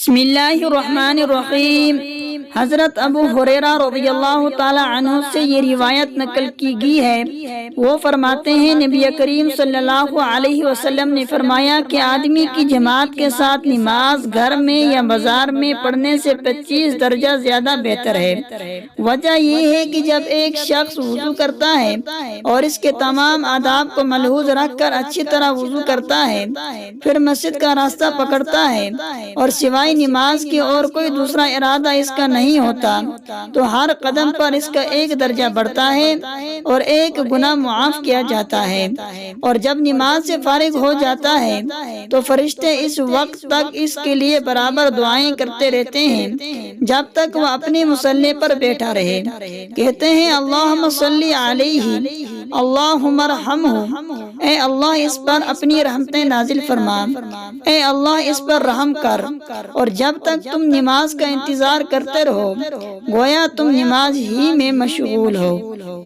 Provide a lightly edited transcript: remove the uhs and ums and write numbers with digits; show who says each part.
Speaker 1: بسم اللہ الرحمن الرحیم۔ حضرت ابو ہریرہ رضی اللہ تعالی عنہ سے یہ روایت نقل کی گئی ہے، وہ فرماتے ہیں نبی کریم صلی اللہ علیہ وسلم نے فرمایا کہ آدمی کی جماعت کے ساتھ نماز گھر میں یا بازار میں پڑھنے سے 25 درجہ زیادہ بہتر ہے۔ وجہ یہ ہے کہ جب ایک شخص وضو کرتا ہے اور اس کے تمام آداب کو ملحوظ رکھ کر اچھی طرح وضو کرتا ہے، پھر مسجد کا راستہ پکڑتا ہے اور سوائے نماز کی اور کوئی دوسرا ارادہ اس کا نہیں ہوتا، تو ہر قدم پر اس کا ایک درجہ بڑھتا ہے اور ایک گناہ معاف کیا جاتا ہے۔ اور جب نماز سے فارغ ہو جاتا ہے تو فرشتے اس وقت تک اس کے لیے برابر دعائیں کرتے رہتے ہیں جب تک وہ اپنے مصلی پر بیٹھا رہے۔ کہتے ہیں اللہم صلی علیہ، اللہم ارحمہ، اے اللہ اس پر اپنی رحمتیں نازل فرما، اے اللہ اس پر رحم کر۔ اور جب تک تم نماز کا انتظار کرتے رہو گویا تم نماز ہی میں مشغول ہو۔